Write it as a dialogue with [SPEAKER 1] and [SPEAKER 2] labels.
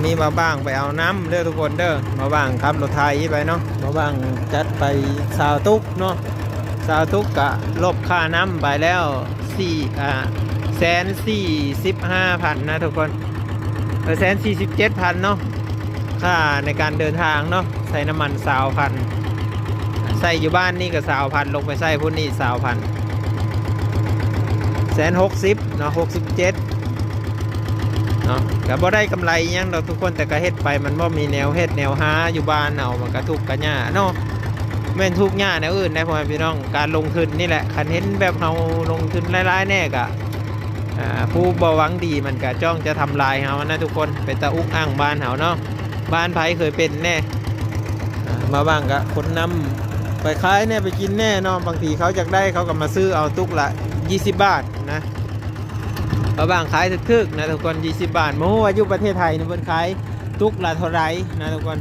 [SPEAKER 1] วันนี้มาบ้างไปเอาน้ำเด้อทุกคนเด้อมาบ้างครับรถไทยไปเนาะมาบ้างจัดไปสาวตุกเนาะสาวตุกกะลบค่าน้ำไปแล้ว145,000นะทุกคน147,000เนาะค่าในการเดินทางเนาะใส่น้ำมัน20,000ใส่อยู่บ้านนี่ก็20,000ลงไปใส่พุ่นนี่20,000160เนาะ67เนาะก็บ่ได้กำไรยังเราทุกคนแต่ก็เฮ็ดไปมันบ่มีแนวเฮ็ดแนวหาอยู่บ้านเอามันก็ทุกข์กันยากเนาะแม่นทุกข์ยากแนวอื่นได้พ่อแม่พี่น้องการลงทุนนี่แหละคันเห็นแบบเฮาลงทุนหลายๆแน่ก็ผู้บ่หวังดีมันก็จ้องจะทำลายเฮานะทุกคนเป็นตาอุกอ่างบ้านเฮาเนาะบ้านไผเคยเป็นแน่มาบ้างก็คนนำไปขายแน่ไปกินแน่เนาะบางทีเขาอยากได้เขาก็มาซื้อเอาตุกละ20 บาทนะมาบ้างขายทึกๆนะทุกคน20 บาทโมว่าอยู่ประเทศไทยนี่เพิ่นขายตุกละเท่าไหร่นะทุกคน